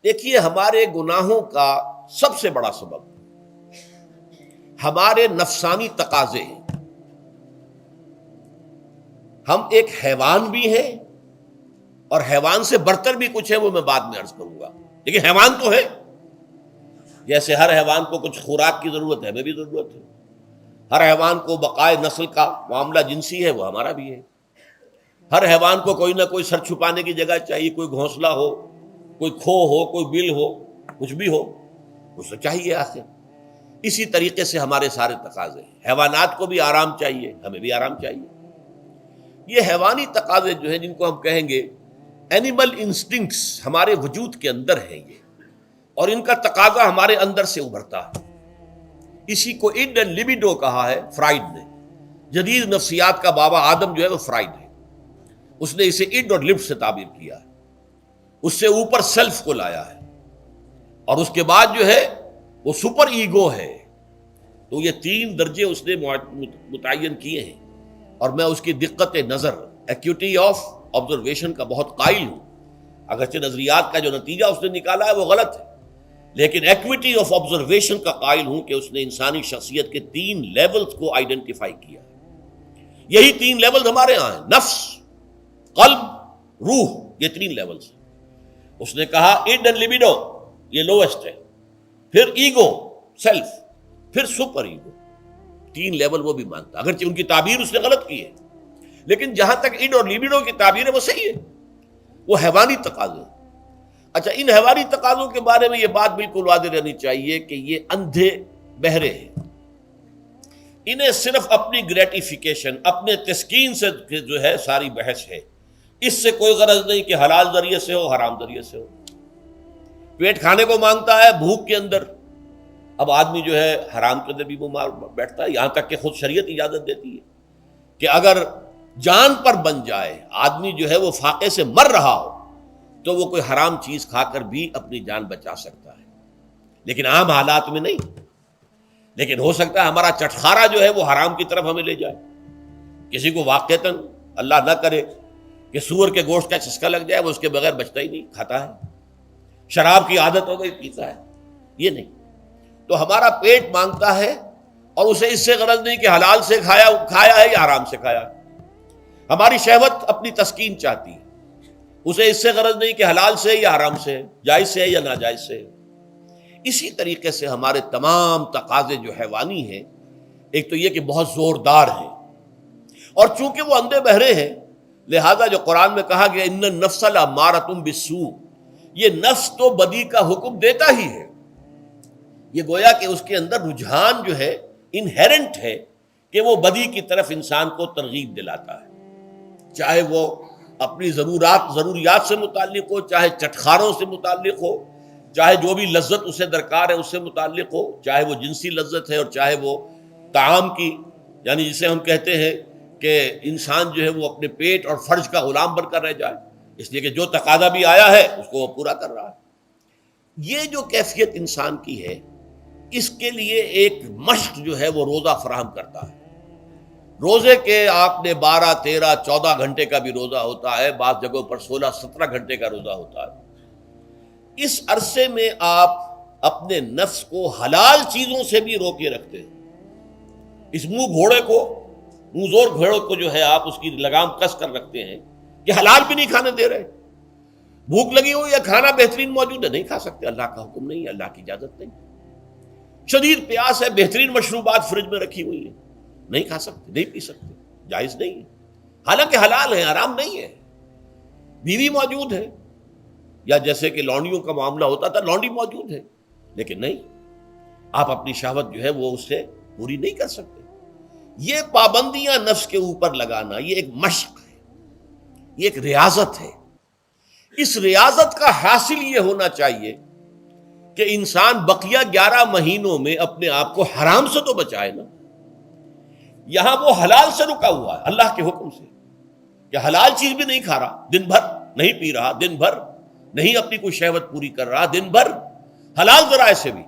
دیکھیے ہمارے گناہوں کا سب سے بڑا سبب ہمارے نفسانی تقاضے ہیں۔ ہم ایک حیوان بھی ہیں اور حیوان سے برتر بھی کچھ ہے، وہ میں بعد میں عرض کروں گا، لیکن حیوان تو ہے۔ جیسے ہر حیوان کو کچھ خوراک کی ضرورت ہے، ہمیں بھی ضرورت ہے۔ ہر حیوان کو بقائے نسل کا معاملہ جنسی ہے، وہ ہمارا بھی ہے۔ ہر حیوان کو کوئی نہ کوئی سر چھپانے کی جگہ چاہیے، کوئی گھونسلہ ہو، کوئی کھو ہو، کوئی بل ہو، کچھ بھی ہو، کچھ تو چاہیے آخر۔ اسی طریقے سے ہمارے سارے تقاضے ہیں۔ حیوانات کو بھی آرام چاہیے، ہمیں بھی آرام چاہیے۔ یہ حیوانی تقاضے جو ہیں، جن کو ہم کہیں گے اینیمل انسٹنکٹس، ہمارے وجود کے اندر ہیں یہ، اور ان کا تقاضا ہمارے اندر سے ابھرتا ہے۔ اسی کو اڈ اینڈ لیبیڈو کہا ہے فرائڈ نے۔ جدید نفسیات کا بابا آدم جو ہے وہ فرائڈ ہے، اس نے اسے اڈ اور لب سے تعبیر کیا ہے، اس سے اوپر سیلف کو لایا ہے، اور اس کے بعد جو ہے وہ سپر ایگو ہے۔ تو یہ تین درجے اس نے متعین کیے ہیں، اور میں اس کی دقت نظر، ایکیوٹی آف آبزرویشن کا بہت قائل ہوں۔ اگرچہ نظریات کا جو نتیجہ اس نے نکالا ہے وہ غلط ہے، لیکن ایکویٹی آف آبزرویشن کا قائل ہوں کہ اس نے انسانی شخصیت کے تین لیولز کو آئیڈینٹیفائی کیا ہے۔ یہی تین لیولز ہمارے ہاں ہیں، نفس، قلب، روح، یہ تین لیولز ہیں۔ اس نے کہا اڈ اینڈ لیبیڈو یہ لویسٹ ہے، پھر ایگو، سیلف، پھر سپر ایگو۔ تین لیول وہ بھی مانتا، اگرچہ ان کی تعبیر اس نے غلط کی ہے، لیکن جہاں تک اڈ اور لیبیڈو کی تعبیر ہے وہ صحیح ہے، وہ حیوانی تقاضے۔ اچھا، ان حیوانی تقاضوں کے بارے میں یہ بات بالکل واضح رہنی چاہیے کہ یہ اندھے بہرے ہیں۔ انہیں صرف اپنی گریٹیفیکیشن، اپنے تسکین سے جو ہے ساری بحث ہے، اس سے کوئی غرض نہیں کہ حلال ذریعے سے ہو، حرام ذریعے سے ہو۔ پیٹ کھانے کو مانگتا ہے بھوک کے اندر، اب آدمی جو ہے حرام کے اندر بھی وہ مار بیٹھتا ہے، یہاں تک کہ خود شریعت اجازت دیتی ہے کہ اگر جان پر بن جائے آدمی جو ہے وہ فاقے سے مر رہا ہو تو وہ کوئی حرام چیز کھا کر بھی اپنی جان بچا سکتا ہے، لیکن عام حالات میں نہیں۔ لیکن ہو سکتا ہے ہمارا چٹخارا جو ہے وہ حرام کی طرف ہمیں لے جائے۔ کسی کو واقعتاً اللہ نہ کرے کہ سور کے گوشت کا چسکا لگ جائے، وہ اس کے بغیر بچتا ہی نہیں، کھاتا ہے۔ شراب کی عادت ہو گئی، پیتا ہے، یہ نہیں۔ تو ہمارا پیٹ مانگتا ہے، اور اسے اس سے غرض نہیں کہ حلال سے کھایا ہے یا حرام سے کھایا ہے۔ ہماری شہوت اپنی تسکین چاہتی ہے، اسے اس سے غرض نہیں کہ حلال سے یا حرام سے، جائز سے یا ناجائز سے۔ اسی طریقے سے ہمارے تمام تقاضے جو حیوانی ہیں، ایک تو یہ کہ بہت زوردار ہیں، اور چونکہ وہ اندھے بہرے ہیں، لہذا جو قرآن میں کہا گیا ان النفس لامارۃ بالسوء، یہ نفس تو بدی کا حکم دیتا ہی ہے۔ یہ گویا کہ اس کے اندر رجحان جو ہے انہیرنٹ ہے کہ وہ بدی کی طرف انسان کو ترغیب دلاتا ہے، چاہے وہ اپنی ضروریات سے متعلق ہو، چاہے چٹخاروں سے متعلق ہو، چاہے جو بھی لذت اسے درکار ہے اس سے متعلق ہو، چاہے وہ جنسی لذت ہے اور چاہے وہ طعام کی، یعنی جسے ہم کہتے ہیں کہ انسان جو ہے وہ اپنے پیٹ اور فرج کا غلام بن کر رہ جائے، اس لیے کہ جو تقاضا بھی آیا ہے اس کو وہ پورا کر رہا ہے۔ یہ جو کیفیت انسان کی ہے، اس کے لیے ایک مشق جو ہے وہ روزہ فراہم کرتا ہے۔ روزے کے آپ نے 12، 13، 14 گھنٹے کا بھی روزہ ہوتا ہے، بعض جگہوں پر 16، 17 گھنٹے کا روزہ ہوتا ہے۔ اس عرصے میں آپ اپنے نفس کو حلال چیزوں سے بھی روکے رکھتے ہیں۔ اس منہ زور گھوڑے کو جو ہے آپ اس کی لگام کس کر رکھتے ہیں کہ حلال بھی نہیں کھانے دے رہے۔ بھوک لگی ہو یا کھانا بہترین موجود ہے، نہیں کھا سکتے، اللہ کا حکم نہیں ہے، اللہ کی اجازت نہیں۔ شدید پیاس ہے، بہترین مشروبات فریج میں رکھی ہوئی ہیں، نہیں کھا سکتے، نہیں پی سکتے، جائز نہیں ہے، حالانکہ حلال ہے، حرام نہیں ہے۔ بیوی موجود ہے، یا جیسے کہ لونڈیوں کا معاملہ ہوتا تھا، لونڈی موجود ہے، لیکن نہیں، آپ اپنی شہوت جو ہے وہ اس سے پوری نہیں کر سکتے۔ یہ پابندیاں نفس کے اوپر لگانا، یہ ایک مشق ہے، یہ ایک ریاضت ہے۔ اس ریاضت کا حاصل یہ ہونا چاہیے کہ انسان بقیہ 11 مہینوں میں اپنے آپ کو حرام سے تو بچائے نا۔ یہاں وہ حلال سے رکا ہوا ہے اللہ کے حکم سے، کہ حلال چیز بھی نہیں کھا رہا، دن بھر نہیں پی رہا، دن بھر نہیں اپنی کوئی شہوت پوری کر رہا، دن بھر حلال ذرائع سے بھی،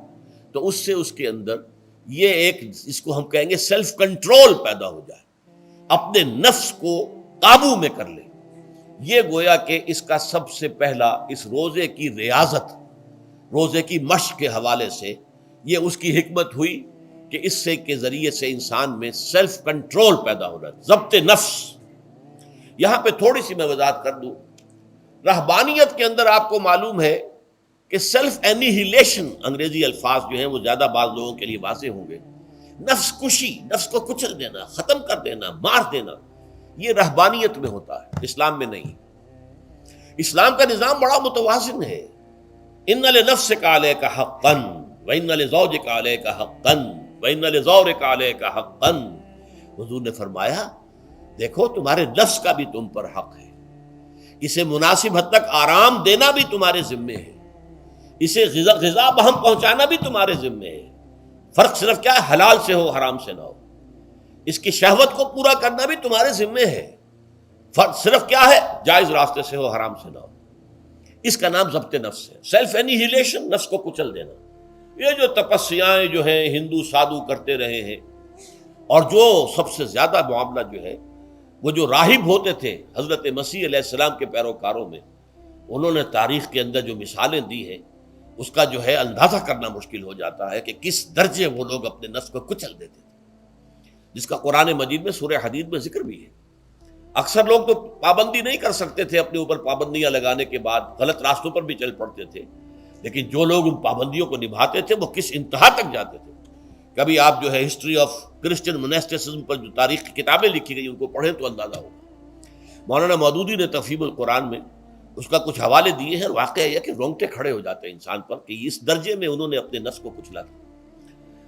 تو اس سے اس کے اندر یہ ایک، اس کو ہم کہیں گے سیلف کنٹرول پیدا ہو جائے، اپنے نفس کو قابو میں کر لے۔ یہ گویا کہ اس کا سب سے پہلا، اس روزے کی ریاضت روزے کی مشق کے حوالے سے یہ اس کی حکمت ہوئی کہ اس سے کے ذریعے سے انسان میں سیلف کنٹرول پیدا ہو رہا ہے، ضبط نفس۔ یہاں پہ تھوڑی سی میں وضاحت کر دوں، رہبانیت کے اندر آپ کو معلوم ہے کہ سیلف اینیہیلیشن، انگریزی الفاظ جو ہیں وہ زیادہ بعض لوگوں کے لیے واضح ہوں گے، نفس کشی، نفس کو کچل دینا، ختم کر دینا، مار دینا، یہ رہبانیت میں ہوتا ہے، اسلام میں نہیں۔ اسلام کا نظام بڑا متوازن ہے۔ ان لنفسک علیک حقا وان لزوجک علیک حقا وان لزورک علیک حقا۔ حضور نے فرمایا دیکھو تمہارے نفس کا بھی تم پر حق ہے، اسے مناسب حد تک آرام دینا بھی تمہارے ذمے ہے، اسے غذا بہم پہنچانا بھی تمہارے ذمے ہے۔ فرق صرف کیا ہے، حلال سے ہو حرام سے نہ ہو۔ اس کی شہوت کو پورا کرنا بھی تمہارے ذمے ہے، فرق صرف کیا ہے، جائز راستے سے ہو حرام سے نہ ہو۔ اس کا نام ضبط نفس ہے، سیلف اینیہیلیشن، نفس کو کچل دینا۔ یہ جو تپسیائیں جو ہیں ہندو سادھو کرتے رہے ہیں، اور جو سب سے زیادہ معاملہ جو ہے وہ جو راہب ہوتے تھے حضرت مسیح علیہ السلام کے پیروکاروں میں، انہوں نے تاریخ کے اندر جو مثالیں دی ہیں اس کا جو ہے اندازہ کرنا مشکل ہو جاتا ہے کہ کس درجے وہ لوگ اپنے نفس کو کچل دیتے تھے، جس کا قرآن مجید میں سورہ حدید میں ذکر بھی ہے۔ اکثر لوگ تو پابندی نہیں کر سکتے تھے، اپنے اوپر پابندیاں لگانے کے بعد غلط راستوں پر بھی چل پڑتے تھے، لیکن جو لوگ ان پابندیوں کو نبھاتے تھے وہ کس انتہا تک جاتے تھے۔ کبھی آپ جو ہے ہسٹری آف کرسچن منیسٹسزم پر جو تاریخ کی کتابیں لکھی گئی ان کو پڑھیں تو اندازہ ہوگا۔ مولانا مودودی نے تفہیم القرآن میں اس کا کچھ حوالے دیے ہیں، اور واقعہ یہ کہ رونگٹے کھڑے ہو جاتے ہیں انسان پر کہ اس درجے میں انہوں نے اپنے نفس کو کچلا تھا۔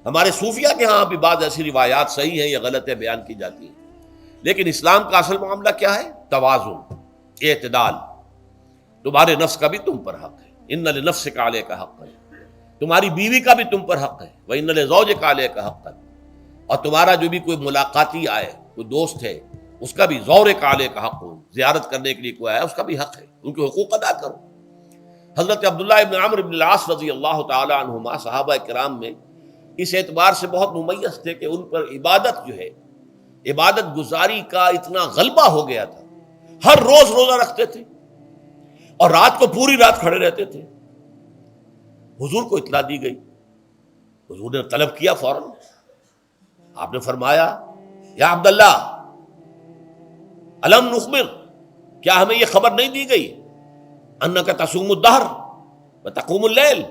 ہمارے صوفیہ کے ہاں بھی بعض ایسی روایات صحیح ہیں یا غلط ہے بیان کی جاتی ہیں، لیکن اسلام کا اصل معاملہ کیا ہے، توازن، اعتدال۔ تمہارے نفس کا بھی تم پر حق ہے، ان لنفسک علیک حقا، تمہاری بیوی کا بھی تم پر حق ہے، وَإِنَّ لِزَوْجِكَ عَلَيْكَ حَقًّا، اور تمہارا جو بھی کوئی ملاقاتی آئے، کوئی دوست ہے، اس کا بھی زورک علیک حق، زیارت کرنے کے لیے کوئی آیا اس کا بھی حق ہے، ان کے حقوق ادا کرو۔ حضرت عبداللہ ابن عمرو ابن العاص رضی اللہ تعالی عنہما صحابہ کرام میں اس اعتبار سے بہت ممیز تھے کہ ان پر عبادت جو ہے، عبادت گزاری کا اتنا غلبہ ہو گیا تھا، ہر روز روزہ رکھتے تھے اور رات کو پوری رات کھڑے رہتے تھے۔ حضور کو اطلاع دی گئی، حضور نے طلب کیا فوراً، آپ نے فرمایا یا عبداللہ الم نخبر، کیا ہمیں یہ خبر نہیں دی گئی انک تصوم الدہر وتقوم اللیل،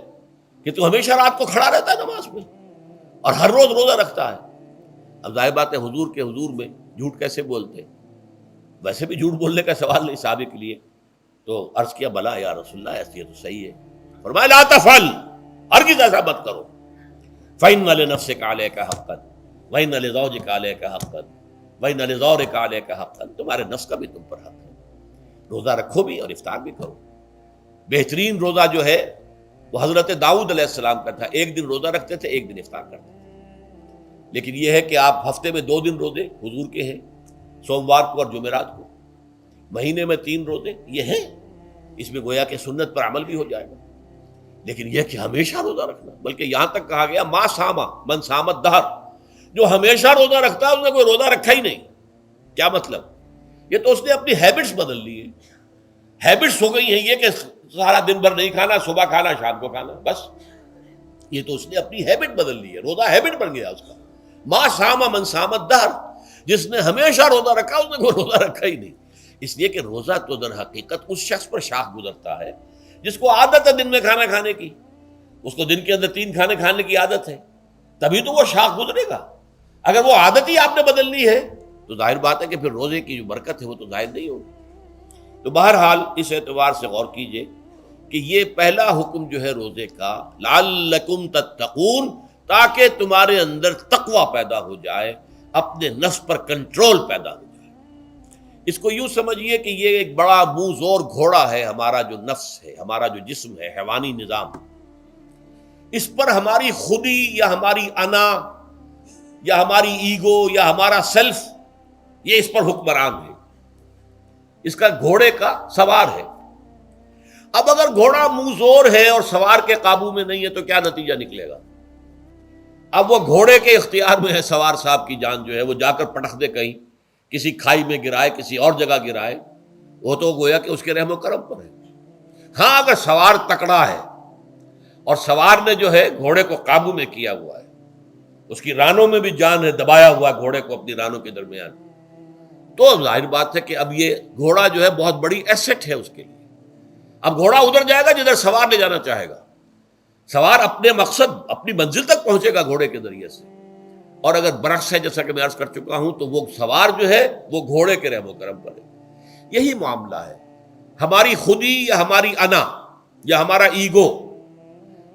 کہ تو ہمیشہ رات کو کھڑا رہتا ہے نماز میں اور ہر روز روزہ رکھتا ہے۔ اب ظاہر بات ہے حضور کے حضور میں جھوٹ کیسے بولتے، ویسے بھی جھوٹ بولنے کا سوال نہیں صحابہ کے لیے، تو عرض کیا بلا یا رسول اللہ ایسی ہے تو صحیح ہے۔ فرمایا لا تفعل، ہرگز ایسا مت کرو، فإن لنفسك عليك حقا وإن لزوجك عليك حقا وإن لزورك عليك حقا، تمہارے نفس کا بھی تم پر حق ہے، روزہ رکھو بھی اور افطار بھی کرو۔ بہترین روزہ جو ہے وہ حضرت داؤد علیہ السلام کا تھا، ایک دن روزہ رکھتے تھے ایک دن افطار کرتے تھے، لیکن یہ ہے کہ آپ ہفتے میں 2 دن روزے حضور کے ہیں، سوموار کو اور جمعرات کو، مہینے میں 3 روزے یہ ہیں، اس میں گویا کہ سنت پر عمل بھی ہو جائے گا۔ لیکن یہ کہ ہمیشہ روزہ رکھنا، بلکہ یہاں تک کہا گیا ما ساما من سامت دہر، جو ہمیشہ روزہ رکھتا ہے اس نے کوئی روزہ رکھا ہی نہیں۔ کیا مطلب؟ یہ تو اس نے اپنی ہیبٹس بدل لی ہیں، ہیبٹس ہو گئی ہیں یہ کہ سارا دن بھر نہیں کھانا، صبح کھانا شام کو کھانا، بس یہ تو اس نے اپنی ہیبٹ بدل لی ہے، روزہ ہیبٹ بن گیا اس کا۔ ما ساما من سامت دہر، جس نے ہمیشہ روزہ رکھا اس نے کوئی روزہ رکھا ہی نہیں۔ اس لیے کہ روزہ تو در حقیقت اس شخص پر شاخ گزرتا ہے جس کو عادت ہے دن میں کھانا کھانے کی، اس کو دن کے اندر 3 کھانے کھانے کی عادت ہے، تبھی تو وہ شاخ گزرے گا۔ اگر وہ عادت ہی آپ نے بدل لی ہے تو ظاہر بات ہے کہ پھر روزے کی جو برکت ہے وہ تو ظاہر نہیں ہوگی۔ تو بہرحال اس اعتبار سے غور کیجئے کہ یہ پہلا حکم جو ہے روزے کا، لعلکم تتقون، تاکہ تمہارے اندر تقوی پیدا ہو جائے، اپنے نفس پر کنٹرول پیدا ہو جائے۔ اس کو یوں سمجھیے کہ یہ ایک بڑا منہ زور گھوڑا ہے، ہمارا جو نفس ہے، ہمارا جو جسم ہے، حیوانی نظام، اس پر ہماری خودی یا ہماری انا یا ہماری ایگو یا ہمارا سیلف، یہ اس پر حکمران ہے، اس کا گھوڑے کا سوار ہے۔ اب اگر گھوڑا منہ زور ہے اور سوار کے قابو میں نہیں ہے تو کیا نتیجہ نکلے گا؟ اب وہ گھوڑے کے اختیار میں ہے، سوار صاحب کی جان جو ہے وہ جا کر پٹخ دے کہیں، کسی کھائی میں گرائے، کسی اور جگہ گرائے، وہ تو گویا کہ اس کے رحم و کرم پر ہے۔ ہاں اگر سوار تکڑا ہے اور سوار نے جو ہے گھوڑے کو قابو میں کیا ہوا ہے، اس کی رانوں میں بھی جان ہے، دبایا ہوا گھوڑے کو اپنی رانوں کے درمیان، تو ظاہر بات ہے کہ اب یہ گھوڑا جو ہے بہت بڑی ایسٹ ہے اس کے لیے۔ اب گھوڑا ادھر جائے گا جدھر سوار لے جانا چاہے گا، سوار اپنے مقصد اپنی منزل تک پہنچے گا گھوڑے کے ذریعے سے، اور اگر برعکس ہے جیسا کہ میں عرض کر چکا ہوں تو وہ سوار جو ہے وہ گھوڑے کے رحم و کرم پر ہے۔ یہی معاملہ ہے، ہماری خودی یا ہماری انا یا ہمارا ایگو،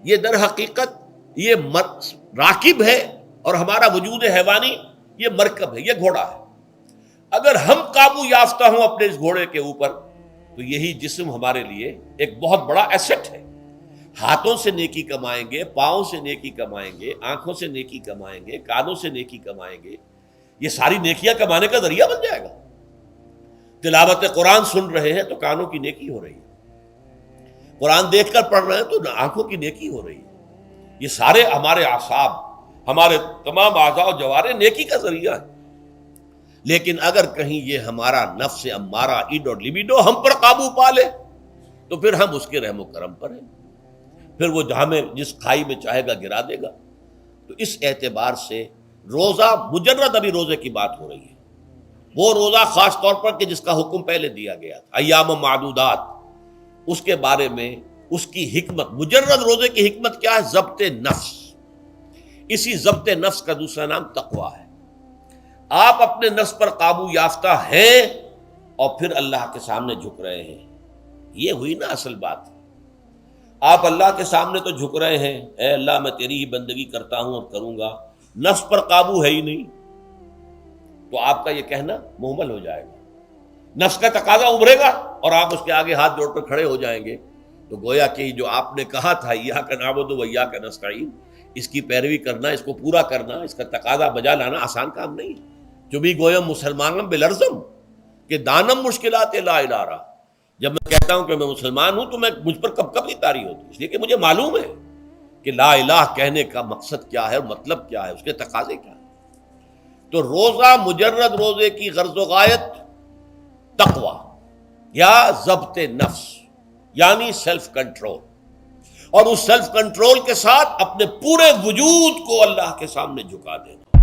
یہ در حقیقت یہ راکب ہے، اور ہمارا وجود حیوانی یہ مرکب ہے، یہ گھوڑا ہے۔ اگر ہم قابو یافتہ ہوں اپنے اس گھوڑے کے اوپر تو یہی جسم ہمارے لیے ایک بہت بڑا ایسٹ ہے۔ ہاتھوں سے نیکی کمائیں گے، پاؤں سے نیکی کمائیں گے، آنکھوں سے نیکی کمائیں گے، کانوں سے نیکی کمائیں گے، یہ ساری نیکیاں کمانے کا ذریعہ بن جائے گا۔ تلاوت قرآن سن رہے ہیں تو کانوں کی نیکی ہو رہی ہے، قرآن دیکھ کر پڑھ رہے ہیں تو آنکھوں کی نیکی ہو رہی ہے۔ یہ سارے ہمارے اعصاب، ہمارے تمام اعضاء و جوارح نیکی کا ذریعہ ہے۔ لیکن اگر کہیں یہ ہمارا نفس امارہ، ایڈ اور لیبیڈو ہم پر قابو پا لے تو پھر ہم اس کے رحم و کرم پر ہیں، پھر وہ ہمیں جس کھائی میں چاہے گا گرا دے گا۔ تو اس اعتبار سے روزہ مجرد ابھی روزے کی بات ہو رہی ہے، وہ روزہ خاص طور پر کہ جس کا حکم پہلے دیا گیا تھا، ایام معدودات، اس کے بارے میں اس کی حکمت، مجرد روزے کی حکمت کیا ہے؟ ضبط نفس۔ اسی ضبط نفس کا دوسرا نام تقویٰ ہے۔ آپ اپنے نفس پر قابو یافتہ ہیں اور پھر اللہ کے سامنے جھک رہے ہیں، یہ ہوئی نا اصل بات۔ آپ اللہ کے سامنے تو جھک رہے ہیں، اے اللہ میں تیری ہی بندگی کرتا ہوں اور کروں گا، نفس پر قابو ہے ہی نہیں، تو آپ کا یہ کہنا محمل ہو جائے گا، نفس کا تقاضا ابھرے گا اور آپ اس کے آگے ہاتھ جوڑ کر کھڑے ہو جائیں گے، تو گویا کہ جو آپ نے کہا تھا ایاک نعبد و ایاک نستعین، اس کی پیروی کرنا، اس کو پورا کرنا، اس کا تقاضا بجا لانا آسان کام نہیں ہے۔ جو بھی گویم مسلمانم بلرزم کہ دانم مشکلات لا الہ رہا، جب میں کہتا ہوں کہ میں مسلمان ہوں تو میں مجھ پر کب کب یہ طاری ہوتی، اس لیے کہ مجھے معلوم ہے کہ لا الہ کہنے کا مقصد کیا ہے اور مطلب کیا ہے، اس کے تقاضے کیا ہے۔ تو روزہ مجرد روزے کی غرض و غایت تقویٰ یا ضبط نفس، یعنی سیلف کنٹرول، اور اس سیلف کنٹرول کے ساتھ اپنے پورے وجود کو اللہ کے سامنے جھکا دینا۔